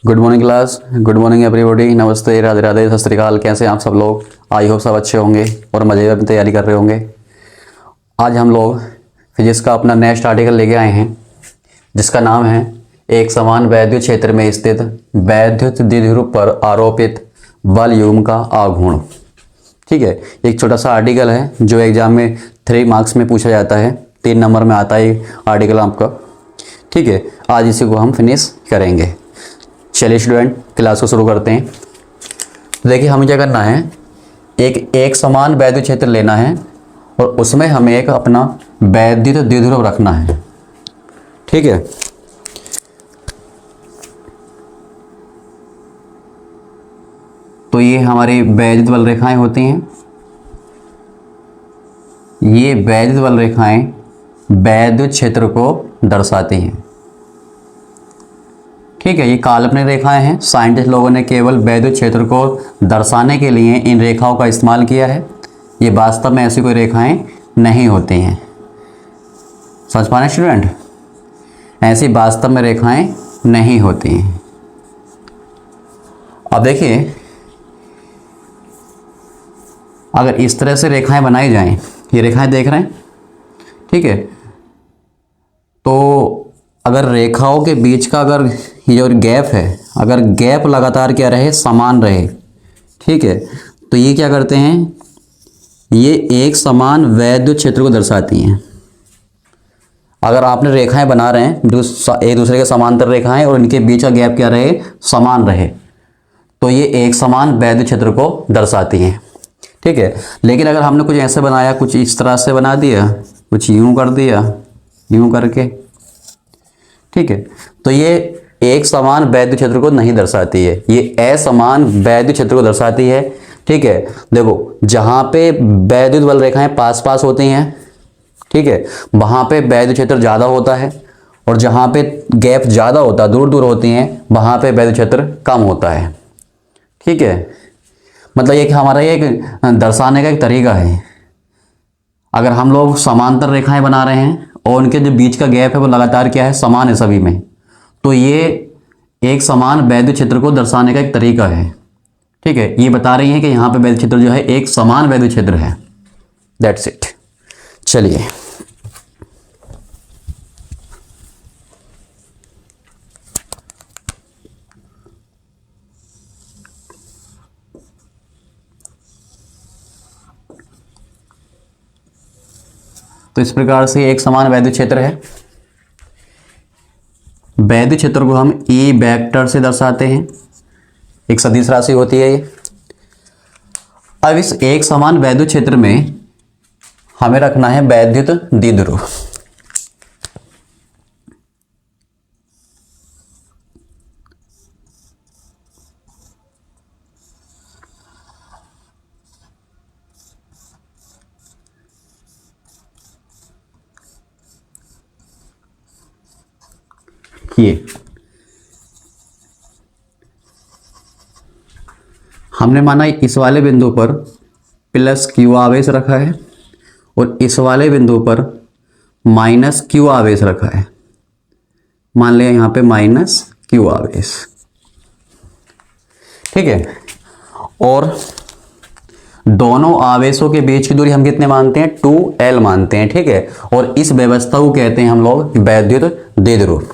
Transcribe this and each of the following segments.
Good morning class, good morning everybody. नमस्ते, राधे राधे, सत श्री अकाल। कैसे हैं आप सब लोग? आई होप सब अच्छे होंगे और मज़े में तैयारी कर रहे होंगे। आज हम लोग फिजिक्स का अपना नेक्स्ट आर्टिकल लेके आए हैं जिसका नाम है एक समान वैद्युत क्षेत्र में स्थित वैद्युत द्विध्रुव पर आरोपित बल युग्म का आघूर्ण। ठीक है, एक छोटा सा आर्टिकल है जो एग्जाम में 3 मार्क्स में पूछा जाता है, 3 नंबर में आता है आर्टिकल आपका। ठीक है, आज इसी को हम फिनिश करेंगे। चलिए स्टूडेंट, क्लास को शुरू करते हैं। तो देखिए, हमें क्या करना है, एक समान वैद्युत क्षेत्र लेना है और उसमें हमें एक अपना वैद्युत द्विध्रुव रखना है। ठीक है, तो ये हमारी वैद्युत बल रेखाएं होती हैं। ये वैद्युत बल रेखाएं वैद्युत क्षेत्र को दर्शाती हैं। ठीक है, ये काल्पनिक रेखाएं हैं। साइंटिस्ट लोगों ने केवल वैद्युत क्षेत्र को दर्शाने के लिए इन रेखाओं का इस्तेमाल किया है। ये वास्तव में ऐसी कोई रेखाएं नहीं होती हैं। समझ पा रहे स्टूडेंट? ऐसी वास्तव में रेखाएं नहीं होती हैं। अब देखिए, अगर इस तरह से रेखाएं बनाई जाएं, ये रेखाएं देख रहे हैं, ठीक है, तो अगर रेखाओं के बीच का अगर ये जो गैप है, अगर गैप लगातार क्या रहे, समान रहे, ठीक है, तो ये क्या करते हैं, ये एक समान वैद्युत क्षेत्र को दर्शाती हैं। अगर आपने रेखाएं बना रहे हैं जो एक दूसरे के समांतर रेखाएं और इनके बीच का गैप क्या रहे, समान रहे, तो ये एक समान वैद्युत क्षेत्र को दर्शाती हैं। ठीक है, लेकिन अगर हमने कुछ ऐसे बनाया, कुछ इस तरह से बना दिया, कुछ यूं कर दिया, यूं करके, ठीक है, तो ये एक समान वैद्युत क्षेत्र को नहीं दर्शाती है, ये असमान वैद्युत क्षेत्र को दर्शाती है। ठीक है, देखो, जहां पे वैद्युत बल रेखाएं पास पास होती हैं, ठीक है, वहां पे वैद्युत क्षेत्र ज्यादा होता है, और जहां पे गैप ज्यादा होता है, दूर दूर होती हैं, वहां पे वैद्युत क्षेत्र कम होता है। ठीक है, मतलब ये कि हमारा ये एक दर्शाने का एक तरीका है। अगर हम लोग समांतर रेखाएं बना रहे हैं और उनके जो बीच का गैप है वो लगातार क्या है, समान है सभी में, तो ये एक समान वैद्युत क्षेत्र को दर्शाने का एक तरीका है। ठीक है, ये बता रही है कि यहाँ पे वैद्युत क्षेत्र जो है एक समान वैद्युत क्षेत्र है। That's it. चलिए, तो इस प्रकार से एक समान वैद्युत क्षेत्र है। वैद्युत क्षेत्र को हम ई वेक्टर से दर्शाते हैं, एक सदिश राशि होती है ये। अब इस एक समान वैद्युत क्षेत्र में हमें रखना है वैद्युत द्विध्रुव। ये हमने माना इस वाले बिंदु पर प्लस क्यू आवेश रखा है और इस वाले बिंदु पर माइनस क्यू आवेश रखा है। मान लिया यहाँ पे माइनस क्यू आवेश। ठीक है, और दोनों आवेशों के बीच की दूरी हम कितने मानते हैं, 2L मानते हैं। ठीक है, और इस व्यवस्था को कहते हैं हम लोग वैद्युत द्विध्रुव।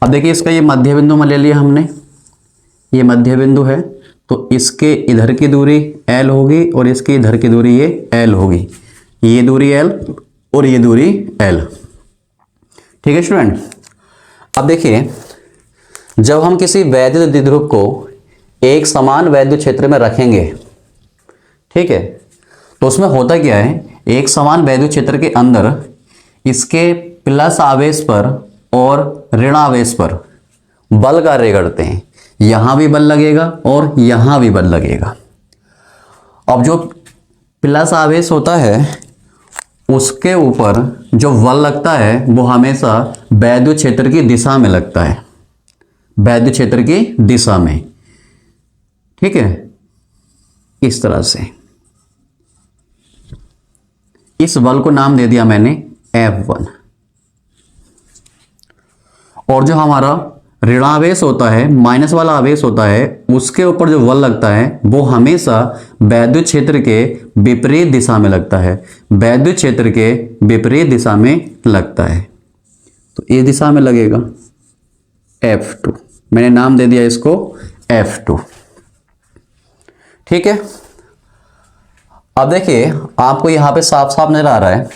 अब देखिए, इसका ये मध्य बिंदु में ले लिया हमने, ये मध्य बिंदु है, तो इसके इधर की दूरी L होगी और इसके इधर की दूरी ये L होगी। ये दूरी L और ये दूरी L। ठीक है स्टूडेंट, अब देखिए, जब हम किसी वैद्युत द्विध्रुव को एक समान वैद्युत क्षेत्र में रखेंगे, ठीक है, तो उसमें होता क्या है, एक समान वैद्युत क्षेत्र के अंदर इसके प्लस आवेश पर और ऋण आवेश पर बल कार्य करते हैं। यहां भी बल लगेगा और यहां भी बल लगेगा। अब जो प्लस आवेश होता है उसके ऊपर जो बल लगता है वो हमेशा वैद्युत क्षेत्र की दिशा में लगता है, वैद्युत क्षेत्र की दिशा में। ठीक है, इस तरह से इस बल को नाम दे दिया मैंने F1। और जो हमारा ऋणावेश होता है, माइनस वाला आवेश होता है, उसके ऊपर जो बल लगता है वो हमेशा वैद्युत क्षेत्र के विपरीत दिशा में लगता है, वैद्युत क्षेत्र के विपरीत दिशा में लगता है। तो इस दिशा में लगेगा F2, मैंने नाम दे दिया इसको F2। ठीक है, अब देखिए आपको यहां पे साफ साफ नजर आ रहा है,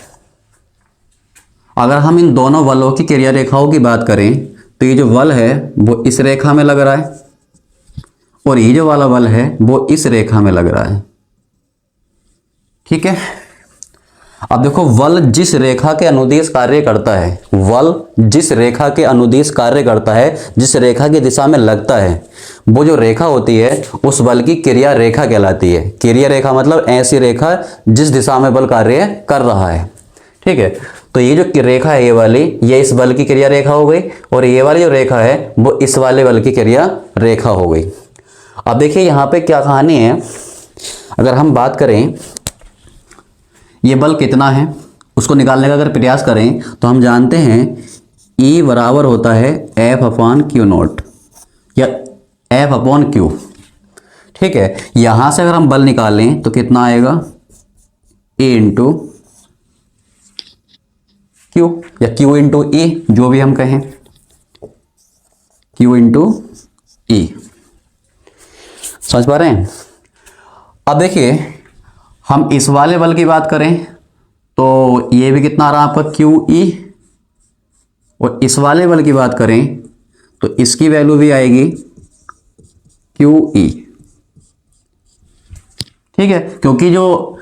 अगर हम इन दोनों बलों की क्रिया रेखाओं की बात करें तो ये जो बल है वो इस रेखा में लग रहा है और ये जो वाला बल है वो इस रेखा में लग रहा है। ठीक है, अब देखो बल जिस रेखा के अनुदिश कार्य करता है, बल जिस रेखा के अनुदिश कार्य करता है, जिस रेखा की दिशा में लगता है, वो जो रेखा होती है उस बल की क्रिया रेखा कहलाती है। क्रिया रेखा मतलब ऐसी रेखा जिस दिशा में बल कार्य कर रहा है। ठीक है, तो ये जो रेखा है ये वाली, ये इस बल की क्रिया रेखा हो गई और ये वाली जो रेखा है वो इस वाले बल की क्रिया रेखा हो गई। अब देखिए यहाँ पे क्या कहानी है, अगर हम बात करें ये बल कितना है उसको निकालने का अगर प्रयास करें तो हम जानते हैं E बराबर होता है F/Q0 या F/Q। ठीक है, यहां से अगर हम बल निकालें तो कितना आएगा A इंटू Q या Q इंटू E, जो भी हम कहें, Q इंटू E। समझ पा रहे हैं? अब देखिए हम इस वाले बल की बात करें तो ये भी कितना आ रहा है आपका QE, और इस वाले बल की बात करें तो इसकी वैल्यू भी आएगी QE। ठीक है, क्योंकि जो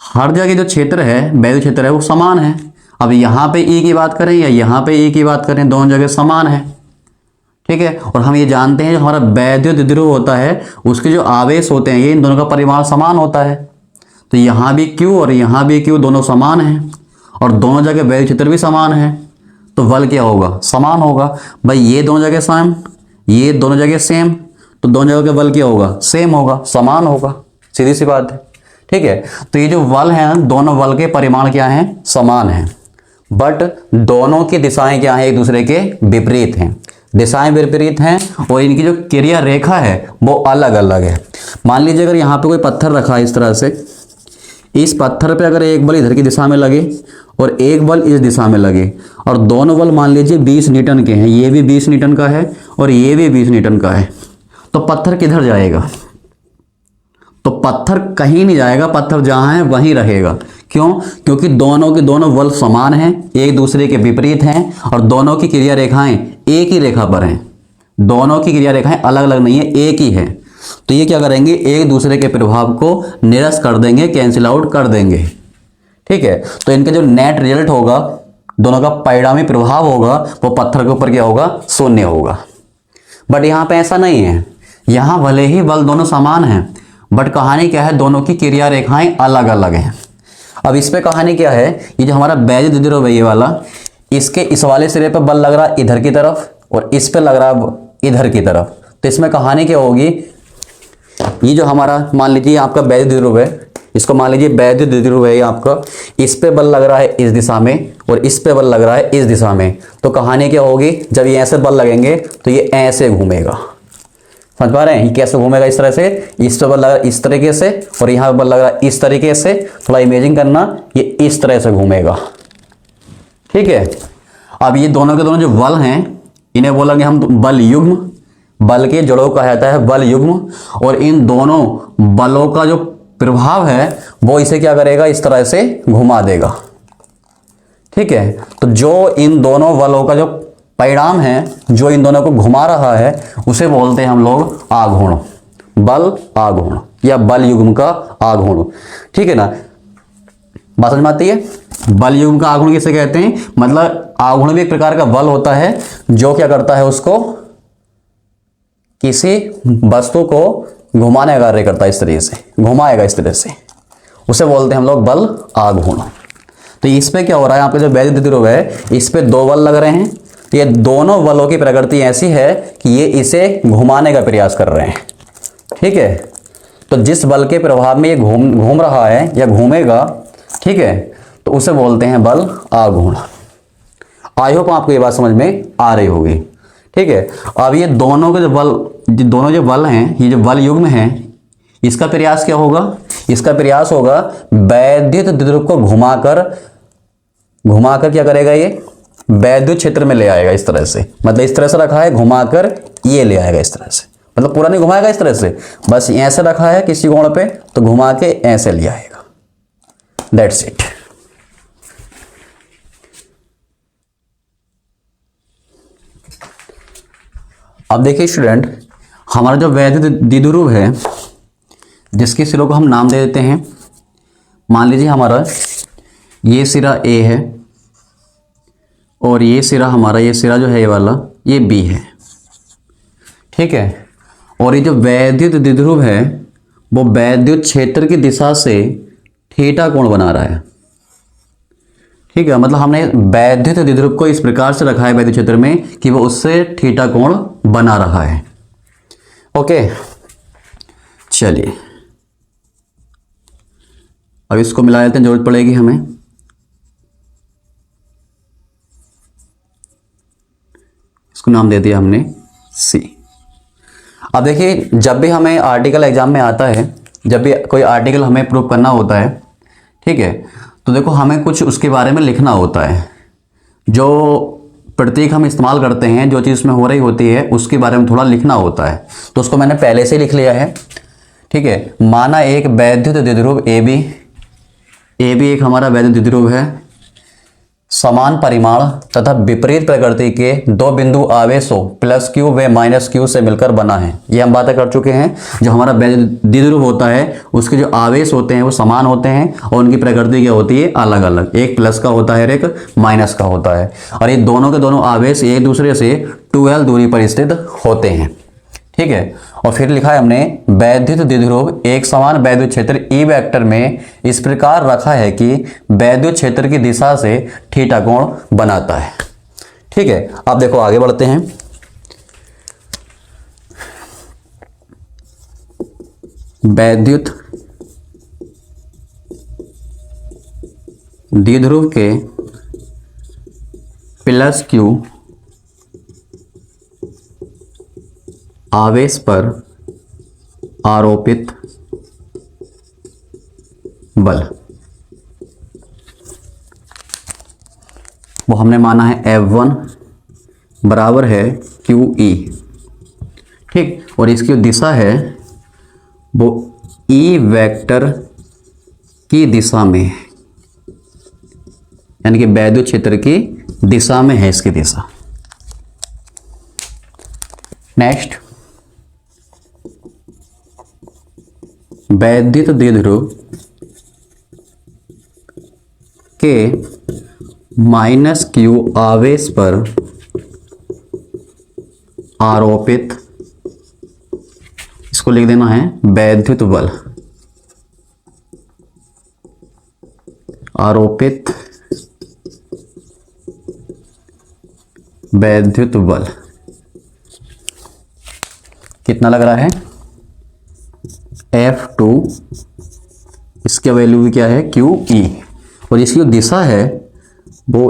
हर जगह जो क्षेत्र है, वैद्युत क्षेत्र है, वो समान है। अब यहाँ पे E की बात करें या यहाँ पे E की बात करें, दोनों जगह समान है। ठीक है, और हम ये जानते हैं जो हमारा वैद्युत ध्रुव होता है उसके जो आवेश होते हैं ये इन दोनों का परिमाण समान होता है। तो यहाँ भी Q और यहाँ भी Q दोनों समान हैं और दोनों जगह वैद्युत क्षेत्र भी समान है, तो बल क्या होगा? समान होगा। भाई ये दोनों जगह सेम, ये दोनों जगह सेम, तो दोनों जगह का बल क्या होगा? सेम होगा, समान होगा, सीधी सी बात है। ठीक है, तो ये जो बल है दोनों बल के परिमाण क्या हैं? समान हैं, बट दोनों की दिशाएं क्या हैं? एक दूसरे के विपरीत हैं, दिशाएं विपरीत हैं और इनकी जो क्रिया रेखा है वो अलग अलग है। मान लीजिए अगर यहाँ पे कोई पत्थर रखा है इस तरह से, इस पत्थर पे अगर एक बल इधर की दिशा में लगे और एक बल इस दिशा में लगे और दोनों बल मान लीजिए 20 न्यूटन के हैं, ये भी 20 न्यूटन का है और ये भी 20 न्यूटन का है, तो पत्थर किधर जाएगा? तो पत्थर कहीं नहीं जाएगा, पत्थर जहां है वहीं रहेगा। क्यों? क्योंकि दोनों के दोनों बल समान हैं, एक दूसरे के विपरीत हैं और दोनों की क्रिया रेखाएं एक ही रेखा पर हैं। दोनों की क्रिया रेखाएं अलग अलग नहीं है, एक ही है। तो ये क्या करेंगे? एक दूसरे के प्रभाव को निरस्त कर देंगे, कैंसिल आउट कर देंगे। ठीक है, तो इनका जो नेट रिजल्ट होगा, दोनों का परिणामी प्रभाव होगा, वो पत्थर के ऊपर क्या होगा? शून्य होगा। बट यहाँ पे ऐसा नहीं है, यहाँ भले ही बल दोनों समान हैं बट कहानी क्या है? दोनों की क्रिया रेखाएं अलग अलग हैं। अब इस पे कहानी क्या है? ये जो हमारा वैद्युत ध्रुव है ये वाला, इसके इस वाले सिरे पे बल लग रहा है इधर की तरफ और इस पे लग रहा है इधर की तरफ। तो इसमें कहानी क्या होगी? ये जो हमारा मान लीजिए आपका वैद्युत ध्रुव है, इसको मान लीजिए वैद्युत ध्रुव है ये आपका, इस पे बल लग रहा है इस दिशा में और इस पे बल लग रहा है इस दिशा में। तो कहानी क्या होगी? जब ये ऐसे बल लगेंगे तो ये ऐसे घूमेगा। समझ पा रहे हैं? ये कैसे घूमेगा? इस तरह से, इस पे बल लग रहा है इस तरीके से और यहाँ पे बल लग रहा है इस तरीके से। थोड़ा इमेजिन करना, ये इस तरह से घूमेगा। ठीक है, अब ये दोनों के दोनों जो बल हैं इन्हें बोलेंगे हम बल युग्म। बल के जड़ों का कहता है बल युग्म, और इन दोनों बलों का जो प्रभाव है वो इसे क्या करेगा? इस तरह से घुमा देगा। ठीक है, तो जो इन दोनों बलों का जो परिणाम है, जो इन दोनों को घुमा रहा है, उसे बोलते हैं हम लोग आघूर्ण, बल आघूर्ण या बल युग्म का आघूर्ण। ठीक है ना, बात समझ में आती है? बल युग्म का आघूर्ण किसे कहते हैं? मतलब आघूर्ण भी एक प्रकार का बल होता है जो क्या करता है? उसको किसी वस्तु को घुमाने का कार्य करता है, इस तरीके से घुमाएगा, इस तरह से, उसे बोलते हैं हम लोग बल आघूर्ण। तो इस पे क्या हो रहा है? आपके जो वैद्युत ध्रुव है इस पे दो बल लग रहे हैं। ये दोनों बलों की प्रकृति ऐसी है कि ये इसे घुमाने का प्रयास कर रहे हैं। ठीक है, तो जिस बल के प्रभाव में ये घूम रहा है या घूमेगा, ठीक है, तो उसे बोलते हैं बल आघूर्ण। आई होप आपको ये बात समझ में आ रही होगी। ठीक है। अब ये दोनों के दोनों जो बल हैं, ये जो बल युग्म हैं, इसका प्रयास क्या होगा? इसका प्रयास होगा वैद्युत द्विध्रुव को घुमाकर क्या करेगा, ये वैद्युत क्षेत्र में ले आएगा इस तरह से। मतलब इस तरह से रखा है, घुमाकर ये ले आएगा इस तरह से। मतलब पूरा नहीं घुमाएगा इस तरह से, बस ऐसे रखा है किसी कोण पे, तो घुमा के ऐसे ले आएगा। That's it. अब देखिए स्टूडेंट, हमारा जो वैद्युत द्विध्रुव है, जिसके सिरों को हम नाम दे देते हैं, मान लीजिए हमारा ये सिरा A है और ये सिरा हमारा, ये सिरा जो है ये वाला, ये B है, ठीक है। और ये जो वैद्युत द्विध्रुव है वो वैद्युत क्षेत्र की दिशा से थीटा कोण बना रहा है, ठीक है। मतलब हमने वैद्युत द्विध्रुव को इस प्रकार से रखा है वैद्युत क्षेत्र में कि वो उससे थीटा कोण बना रहा है। ओके, चलिए अब इसको मिला लेते हैं, जरूरत पड़ेगी हमें। इसको नाम दे दिया हमने C। अब देखिए, जब भी हमें आर्टिकल एग्जाम में आता है, जब भी कोई आर्टिकल हमें प्रूव करना होता है, ठीक है, तो देखो हमें कुछ उसके बारे में लिखना होता है। जो प्रतीक हम इस्तेमाल करते हैं, जो चीज़ उसमें हो रही होती है, उसके बारे में थोड़ा लिखना होता है। तो उसको मैंने पहले से लिख लिया है, ठीक है। माना एक वैद्युत द्विध्रुव AB एक हमारा वैद्युत द्विध्रुव है, समान परिमाण तथा विपरीत प्रकृति के दो बिंदु आवेशों +q व -q से मिलकर बना है। ये हम बातें कर चुके हैं। जो हमारा वैद्युत द्विध्रुव होता है, उसके जो आवेश होते हैं वो समान होते हैं और उनकी प्रकृति क्या होती है, अलग अलग। एक प्लस का होता है और एक माइनस का होता है, और ये दोनों के दोनों आवेश एक दूसरे से 2l दूरी पर स्थित होते हैं, ठीक है। और फिर लिखा है हमने वैद्युत द्विध्रुव एक समान वैद्युत क्षेत्र E वेक्टर में इस प्रकार रखा है कि वैद्युत क्षेत्र की दिशा से थीटा कोण बनाता है, ठीक है। अब देखो आगे बढ़ते हैं। वैद्युत द्विध्रुव के +q आवेश पर आरोपित बल, वो हमने माना है F1 बराबर है QE, ठीक। और इसकी जो दिशा है वो E वेक्टर की दिशा में है, यानी कि वैद्युत क्षेत्र की दिशा में है इसकी दिशा। नेक्स्ट, वैद्युत द्विध्रुव के -q आवेश पर आरोपित, इसको लिख देना है वैद्युत बल, आरोपित वैद्युत बल कितना लग रहा है, F2। इसका वैल्यू भी क्या है, QE। और इसकी जो दिशा है वो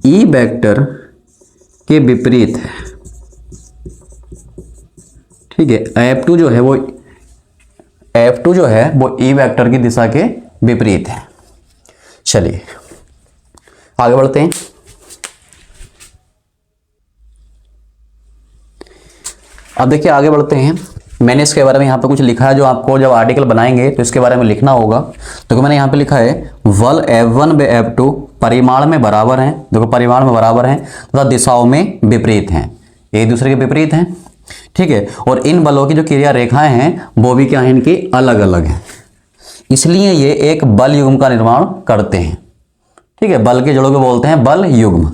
E वेक्टर के विपरीत है, ठीक है। F2 जो है वो E वेक्टर की दिशा के विपरीत है। चलिए आगे बढ़ते हैं। अब देखिए आगे बढ़ते हैं। मैंने इसके बारे में यहाँ पे कुछ लिखा है, जो आपको जब आर्टिकल बनाएंगे तो इसके बारे में लिखना होगा। तो मैंने यहाँ पे लिखा है बल F1 व F2 परिमाण में बराबर हैं, देखो परिमाण में बराबर हैं तथा दिशाओं में विपरीत हैं, एक दूसरे के विपरीत हैं, ठीक है। और इन बलों की जो क्रिया रेखाएं हैं वो भी क्या है, इनकी अलग अलग हैं, इसलिए ये एक बल युग्म का निर्माण करते हैं, ठीक है। बल के जड़ों को बोलते हैं बल युग्म,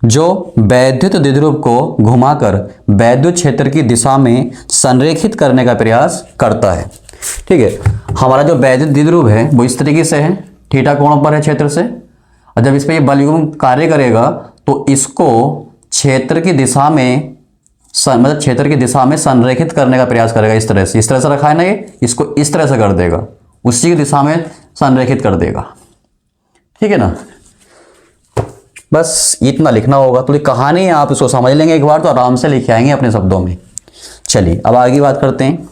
जो वैद्युत द्विध्रुव को घुमाकर वैद्युत क्षेत्र की दिशा में संरेखित करने का प्रयास करता है, ठीक है। हमारा जो वैद्युत द्विध्रुव है वो इस तरीके से है, थीटा कोण पर है क्षेत्र से, और जब इस पर ये बल युग्म कार्य करेगा तो इसको क्षेत्र की दिशा में मतलब क्षेत्र की दिशा में संरेखित करने का प्रयास करेगा। इस तरह से रखा है ना, ये इसको इस तरह से कर देगा, उसी की दिशा में संरेखित कर देगा, ठीक है ना। बस इतना लिखना होगा। तो ये कहानी है, आप इसको समझ लेंगे एक बार तो आराम से लिख आएंगे अपने शब्दों में। चलिए अब आगे बात करते हैं।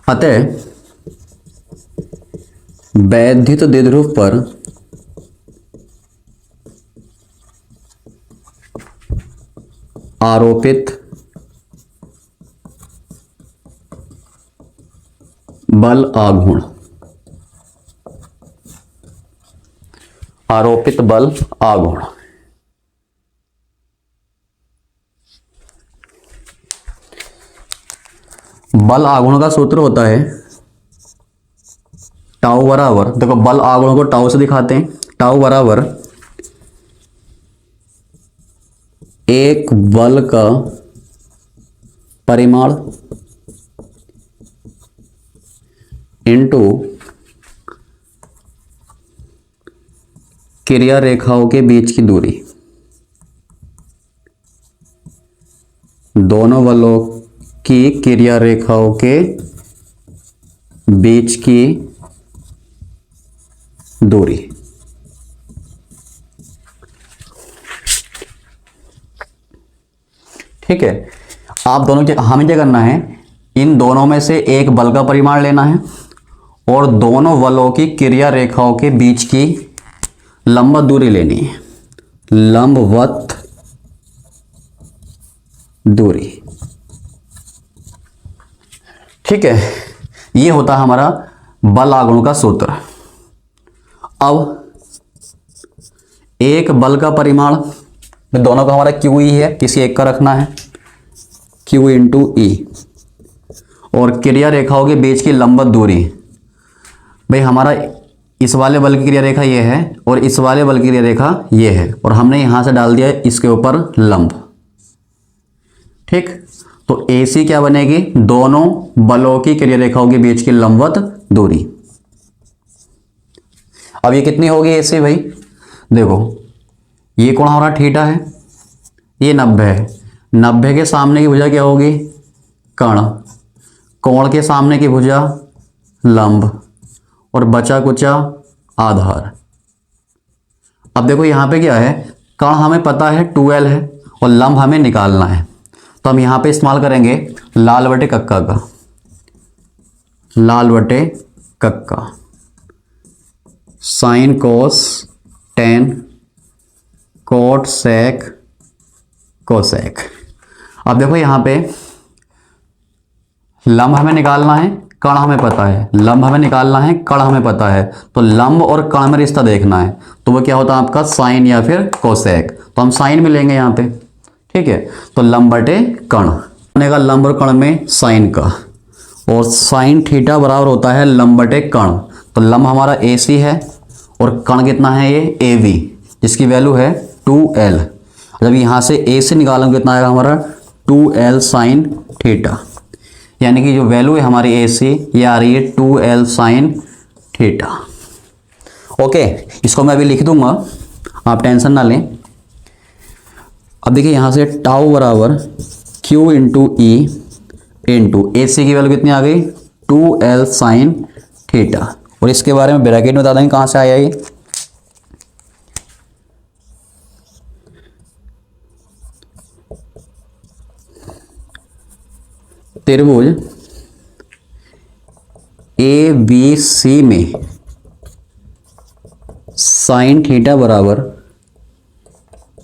अतः वैद्युत द्विध्रुव पर आरोपित बल आघूर्ण, आरोपित बल आघूर्ण। बल आघूर्ण का सूत्र होता है टाउ बराबर, देखो बल आघूर्ण को टाउ से दिखाते हैं, टाउ बराबर एक बल का परिमाण इनटू क्रिया रेखाओं के बीच की दूरी। दोनों बलों की क्रिया रेखाओं के बीच की दूरी। ठीक है, आप दोनों के हमें क्या करना है, इन दोनों में से एक बल का परिमाण लेना है और दोनों बलों की क्रिया रेखाओं के बीच की लंबवत दूरी लेनी है, लंबवत दूरी। ठीक है, ये होता है हमारा बल आघूर्ण का सूत्र। अब एक बल का परिमाण, दोनों का हमारा क्यू ई है, किसी एक का रखना है क्यू इंटू ई, और क्रिया रेखाओं के बीच की लंबवत दूरी, भाई हमारा इस वाले बल की क्रिया रेखा ये है और इस वाले बल की क्रिया रेखा ये है, और हमने यहां से डाल दिया इसके ऊपर लंब। ठीक, तो AC क्या बनेगी, दोनों बलों की क्रिया रेखाओं के बीच की लंबवत दूरी। अब ये कितनी होगी AC भाई, देखो ये कोण हमारा थीटा है, ये 90 है, 90 के सामने की भुजा क्या होगी, कर्ण, कोण के सामने की भुजा लंब, और बचा कुचा आधार। अब देखो यहां पे क्या है, कर्ण हमें पता है 2L है और लंब हमें निकालना है, तो हम यहां पे इस्तेमाल करेंगे लाल बटे कक्का का, लाल बटे कक्का, sine cos tan cot sec cosec. अब देखो यहां पे लंब हमें निकालना है, कर्ण हमें पता है, लंब हमें निकालना है, कर्ण हमें पता है, तो लंब और कर्ण में रिश्ता देखना है, तो वो क्या होता है आपका साइन या फिर कोसेक, तो हम साइन में लेंगे यहाँ पे। ठीक है, तो लंब बटे कर्ण बनेगा लंब और कर्ण में साइन का, और साइन थीटा बराबर होता है लंब बटे कर्ण, तो लंब हमारा AC है और कर्ण कितना है ये AV, जिसकी वैल्यू है 2L। जब यहाँ से A से निकालेंगे कितना आएगा हमारा 2L साइन थीटा, यानी कि जो वैल्यू है हमारी AC ये आ रही है 2L साइन थीटा। ओके, इसको मैं अभी लिख दूंगा, आप टेंशन ना लें। अब देखिए यहाँ से टाउ बराबर Q into E into AC की वैल्यू कितनी आ गई 2L साइन थीटा, और इसके बारे में ब्रैकेट में बता देंगे कहाँ से आया ये। त्रिभुज ABC में साइन थीटा बराबर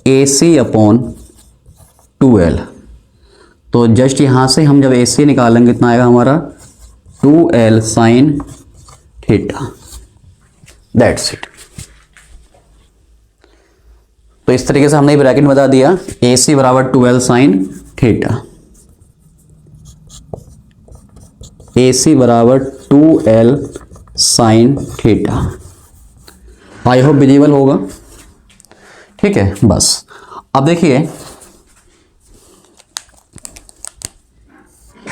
AC अपॉन 2L, तो जस्ट यहां से हम जब AC निकालेंगे कितना आएगा हमारा 2L sine theta, that's it. तो इस तरीके से हमने ब्रैकेट में बता दिया AC बराबर 2L साइन थीटा, AC बराबर 2L sine theta. I hope visible होगा। ठीक है, बस अब देखिए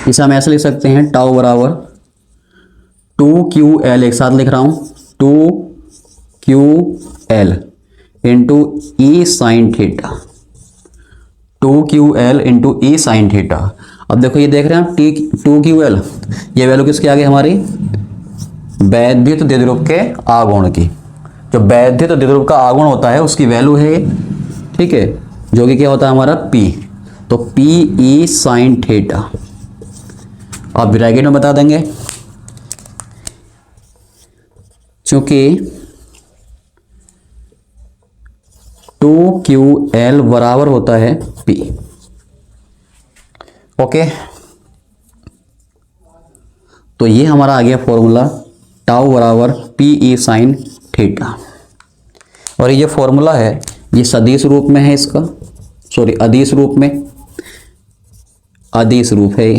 इसे हम ऐसे लिख सकते हैं टाउ बराबर 2QL, एक साथ लिख रहा हूं 2QL इंटू ई साइन थीटा, 2QL इंटू ई साइन थीटा। अब देखो ये देख रहे हैं आप 2QL, ये वैल्यू किसकी आ गई हमारी वैद्युत द्विध्रुव के आघूर्ण की। जो वैद्युत द्विध्रुव का आघूर्ण होता है उसकी वैल्यू है, ठीक है, जो कि क्या होता है हमारा P। तो पी ई साइन थीटा आप ब्रैकेट में बता देंगे, चूंकि 2QL बराबर होता है P। ओके, तो ये हमारा आ गया फॉर्मूला, टाउ बराबर पी ई साइन थीटा। और ये फॉर्मूला है, ये सदिश रूप में है इसका, सॉरी अदिश रूप में, अदिश रूप है।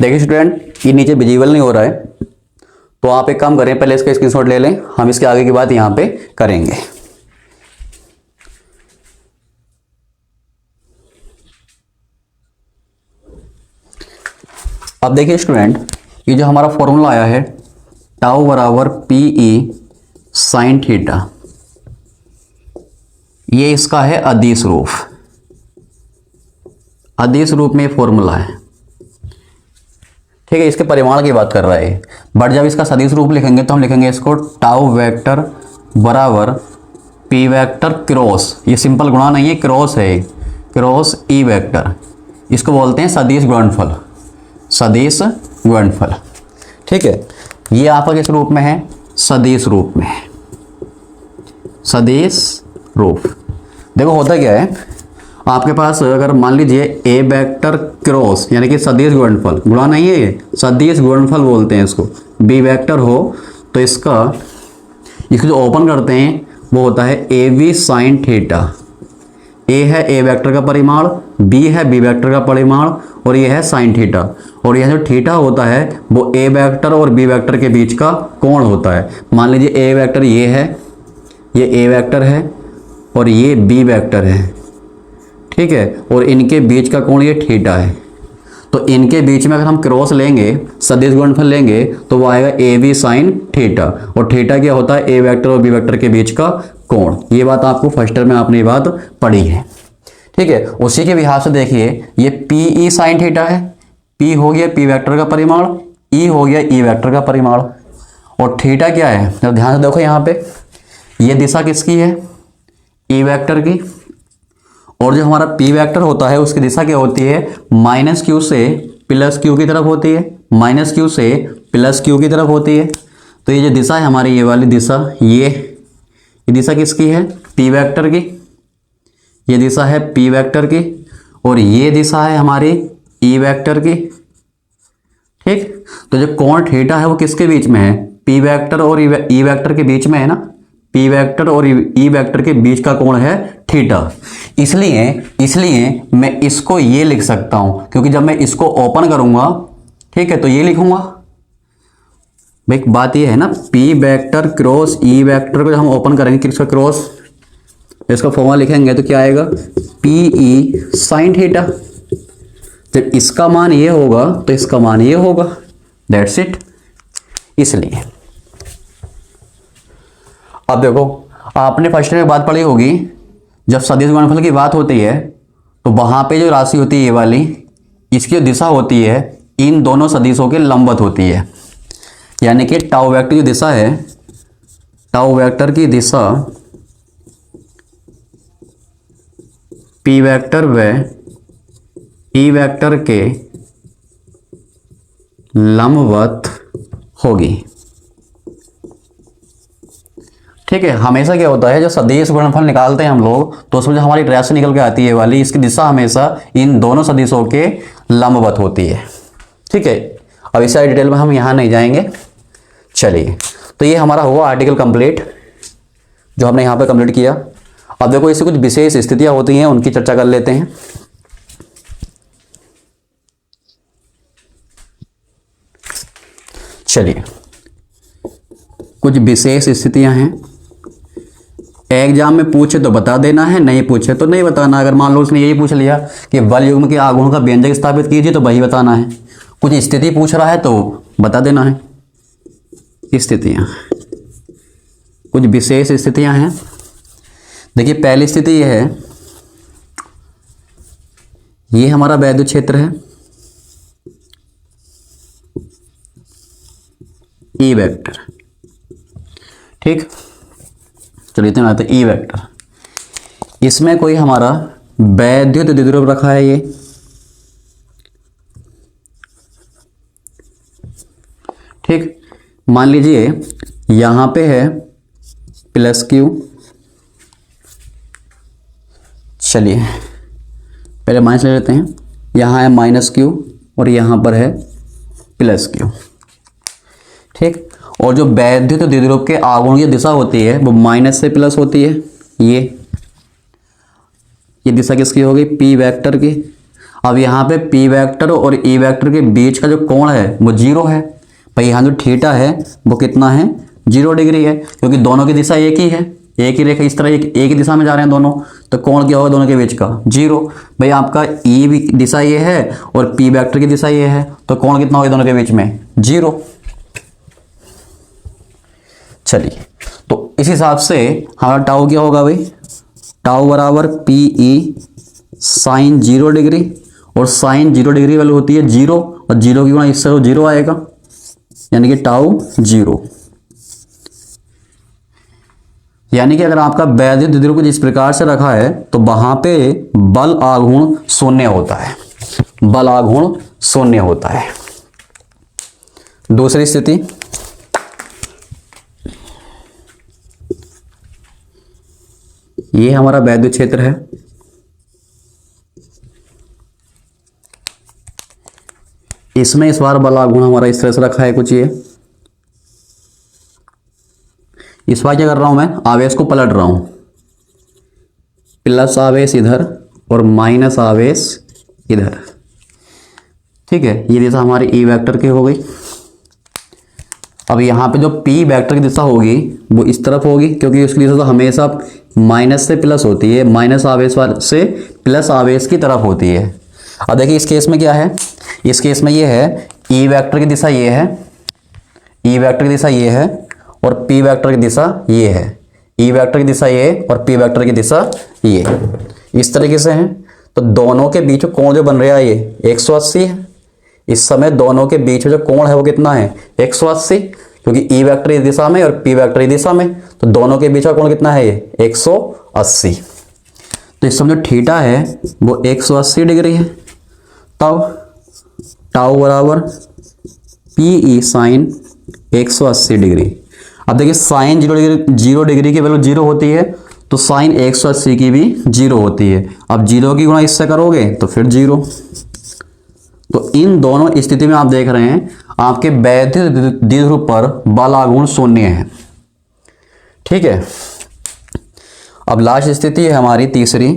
देखिए स्टूडेंट, ये नीचे विजिबल नहीं हो रहा है, तो आप एक काम करें, पहले इसका स्क्रीनशॉट ले लें, हम इसके आगे की बात यहां पे करेंगे। अब देखिए स्टूडेंट, ये जो हमारा फॉर्मूला आया है टाउ बराबर पी ई साइन थीटा, ये इसका है अदिश रूप, अदिश रूप में फॉर्मूला है, ठीक है। इसके परिमाण की बात कर रहा है, बट जब इसका सदिश रूप लिखेंगे तो हम लिखेंगे इसको टाउ वेक्टर बराबर पी वेक्टर क्रॉस, ये सिंपल गुणा नहीं है, क्रॉस है, क्रॉस ई वेक्टर, इसको बोलते हैं सदिश गुणनफल, सदिश गुणनफल, ठीक है। ये आपका किस रूप में है, सदिश रूप में, सदिश रूप। देखो होता क्या है, आपके पास अगर मान लीजिए ए वेक्टर क्रॉस यानी कि सदिश गुणनफल, गुणा नहीं है ये, सदिश गुणनफल बोलते हैं इसको, बी वेक्टर हो तो इसको जो ओपन करते हैं वो होता है ए वी साइन थीटा। ए है ए वेक्टर का परिमाण, बी है बी वेक्टर का परिमाण, और ये है साइन थीटा। और यह जो थीटा होता है वो ए वेक्टर और बी वेक्टर के बीच का कोण होता है। मान लीजिए ए वेक्टर ये है, ये ए वेक्टर है और ये बी वेक्टर है, ठीक है, और इनके बीच का कोण ये थीटा है। तो इनके बीच में अगर हम क्रॉस लेंगे, सदिश गुणनफल लेंगे, तो वो आएगा ए बी साइन थीटा। और थीटा क्या होता है, ए वेक्टर और बी वेक्टर के बीच का कोण। ये बात आपको फर्स्ट ईयर में आपने ये बात पढ़ी है, ठीक है। उसी के लिहाज से देखिए, ये पी ई साइन थीटा है, पी हो गया पी वेक्टर का परिमाण, ई हो गया ई वेक्टर का परिमाण, और थीटा क्या है, जब ध्यान से देखो यहाँ पे, ये दिशा किसकी है, ई वेक्टर की, और जो हमारा पी वेक्टर होता है उसकी दिशा क्या होती है, माइनस क्यू से प्लस क्यू की तरफ होती है, माइनस क्यू से प्लस क्यू की तरफ होती है। तो ये जो दिशा है हमारी, ये वाली दिशा, ये दिशा किसकी है, पी वेक्टर की, ये दिशा है पी वेक्टर की, और ये दिशा है हमारी ई वेक्टर की, ठीक। तो जो कोण थीटा है वो किसके बीच में है, पी वेक्टर और ई वेक्टर के बीच में है ना, पी वेक्टर और ई वेक्टर के बीच का कोण है थीटा। इसलिए मैं इसको ये लिख सकता हूं, क्योंकि जब मैं इसको ओपन करूंगा, ठीक है, तो ये लिखूंगा भाई, बात ये है ना, P vector cross E vector को जब हम ओपन करेंगे किसका क्रॉस, इसका फॉर्मूला लिखेंगे तो क्या आएगा, पी ई साइन थीटा। जब इसका मान ये होगा तो इसका मान ये होगा, दैट्स इट। इसलिए अब देखो, आपने फर्स्ट में बात पढ़ी होगी, जब सदिश गुणनफल की बात होती है तो वहां पे जो राशि होती है ये वाली, इसकी जो दिशा होती है इन दोनों सदिशों के लंबवत होती है। यानी कि टाउ वेक्टर की दिशा है, टाउ वेक्टर की दिशा पी वेक्टर व ई वेक्टर के लंबवत होगी, ठीक है। हमेशा क्या होता है, जो सदिश गुणनफल निकालते हैं हम लोग, तो उसमें जो हमारी राशि निकल के आती है वाली, इसकी दिशा हमेशा इन दोनों सदिशों के लंबवत होती है, ठीक है। अब इस डिटेल में हम यहाँ नहीं जाएंगे। चलिए, तो ये हमारा हुआ आर्टिकल कंप्लीट, जो हमने यहाँ पे कंप्लीट किया। अब देखो, इससे कुछ विशेष स्थितियां होती हैं, उनकी चर्चा कर लेते हैं। चलिए, कुछ विशेष स्थितियां हैं, एग्जाम में पूछे तो बता देना है, नहीं पूछे तो नहीं बताना। अगर मान लो उसने यही पूछ लिया कि बल युग्म के आघूर्ण का व्यंजक स्थापित कीजिए, तो वही बताना है। कुछ स्थिति पूछ रहा है तो बता देना है। स्थितियां, कुछ विशेष स्थितियां हैं। देखिए, पहली स्थिति यह है, ये हमारा वैद्युत क्षेत्र है, ई वेक्टर। ठीक, चलिए इतने आते ई वेक्टर। इसमें कोई हमारा वैद्युत द्विध्रुव रखा है ये, ठीक। मान लीजिए यहां पे है प्लस क्यू, चलिए पहले माइनस ले लेते हैं, यहां है माइनस क्यू और यहां पर है प्लस क्यू, ठीक। और जो वैद्युत द्विध्रुव के आघूर्ण की दिशा होती है वो माइनस से प्लस होती है। ये दिशा किसकी होगी? पी वेक्टर की। अब यहाँ पे पी वेक्टर और ई वेक्टर के बीच का जो कोण है वो जीरो है। भाई यहाँ जो थीटा है वो कितना है? 0 डिग्री है, क्योंकि दोनों की दिशा एक ही है, एक ही रेखा इस तरह एक ही दिशा में जा रहे हैं दोनों, तो कोण क्या होगा दोनों के बीच का? 0। भाई आपका ई दिशा ये है और पी वेक्टर की दिशा ये है, तो कोण कितना होगा दोनों के बीच में? 0। चलिए, तो इस हिसाब से हमारा टाउ क्या होगा भाई? टाउ बराबर पी ई साइन 0 डिग्री, और साइन 0 डिग्री वाली होती है 0, और 0 की गुणा इससे तो 0 आएगा, यानी कि टाउ 0। यानी कि अगर आपका वैद्युत द्विध्रुव को जिस प्रकार से रखा है तो वहां पे बल आघूर्ण शून्य होता है, बल आघूर्ण शून्य होता है। दूसरी स्थिति, ये हमारा वैद्युत क्षेत्र है, इसमें इस बार बल आघूर्ण हमारा इस तरह से रखा है कुछ, ये इस बार क्या कर रहा हूं मैं? आवेश को पलट रहा हूं, प्लस आवेश इधर और माइनस आवेश इधर, ठीक है। ये दिशा हमारी ई वेक्टर की हो गई। अब यहाँ पे जो पी वेक्टर की दिशा होगी वो इस तरफ होगी, क्योंकि उसकी दिशा तो हमेशा माइनस से प्लस होती है, माइनस आवेश से प्लस आवेश की तरफ होती है। अब देखिए इस केस में क्या है? इस केस में ये है ई वेक्टर की दिशा ये है, ई वेक्टर की दिशा ये है, और पी वेक्टर की दिशा ये है। ई वेक्टर की दिशा ये और पी वेक्टर की दिशा ये, इस तरीके से है। तो दोनों के बीच में कोण जो बन रहा है ये 180 है। इस समय दोनों के बीच में जो कोण है वो कितना है? 180, क्योंकि ई वेक्टर इस दिशा में और पी वेक्टर इस दिशा में, तो दोनों के बीच का कोण कितना है? ये 180। तो इस समय जो थीटा है वो 180 डिग्री है। तब टाउ बराबर पी ई साइन 180 डिग्री। अब देखिए साइन 0 डिग्री की वैल्यू 0 होती है, तो साइन 180 की भी 0 होती है। अब 0 की गुणा इससे करोगे तो फिर 0। तो इन दोनों स्थिति में आप देख रहे हैं आपके वैद्युत द्विध्रुव पर बल आघूर्ण शून्य है, ठीक है। अब लास्ट स्थिति है हमारी तीसरी,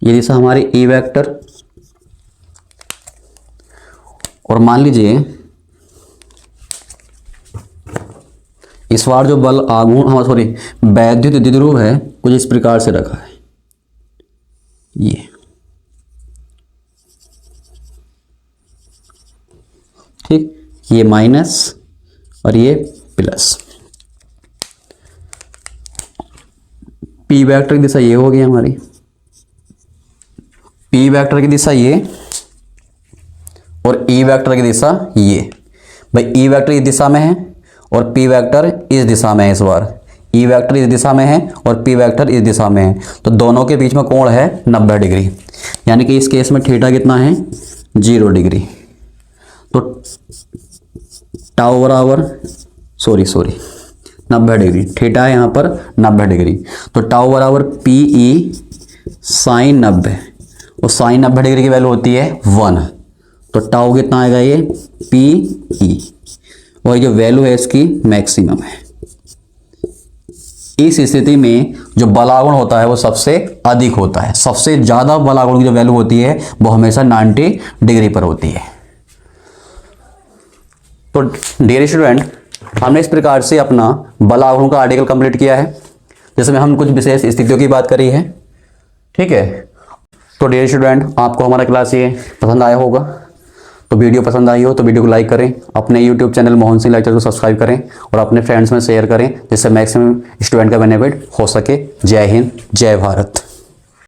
ये दिशा हमारी ई वेक्टर, और मान लीजिए इस बार जो बल आघूर्ण सॉरी वैद्युत द्विध्रुव है कुछ इस प्रकार से रखा है, ये ठीक, ये माइनस और ये प्लस। पी वेक्टर की दिशा ये हो गई हमारी, पी वेक्टर की दिशा ये और ई वेक्टर की दिशा ये। भाई ई वेक्टर इस दिशा में है और पी वेक्टर इस दिशा में है। इस बार ई वेक्टर इस दिशा में है और पी वेक्टर इस दिशा में है, तो दोनों के बीच में कोण है 90 डिग्री। यानी कि इस केस में थीटा कितना है? 0 डिग्री। तो टाउ बराबर 90 डिग्री, थीटा है यहाँ पर 90 डिग्री, तो टाउ बराबर पी ई साइन 90, और साइन 90 डिग्री की वैल्यू होती है 1, तो टाउ कितना आएगा? ये पी ई, और जो वैल्यू है इसकी मैक्सिमम है। इस स्थिति में जो बल आघूर्ण होता है वो सबसे अधिक होता है, सबसे ज्यादा बल आघूर्ण की जो वैल्यू होती है वो हमेशा 90 डिग्री पर होती है। तो डियर स्टूडेंट, हमने इस प्रकार से अपना बल आघूर्ण का आर्टिकल कंप्लीट किया है, जिसमें हम कुछ विशेष स्थितियों की बात करी है, ठीक है। तो डियर स्टूडेंट, आपको हमारा क्लास ये पसंद आया होगा, तो वीडियो पसंद आई हो तो वीडियो को लाइक करें, अपने YouTube channel Mohan Singh lecture को सब्सक्राइब करें और अपने फ्रेंड्स में शेयर करें, जिससे मैक्सिमम स्टूडेंट का बेनिफिट हो सके। जय हिंद, जय भारत।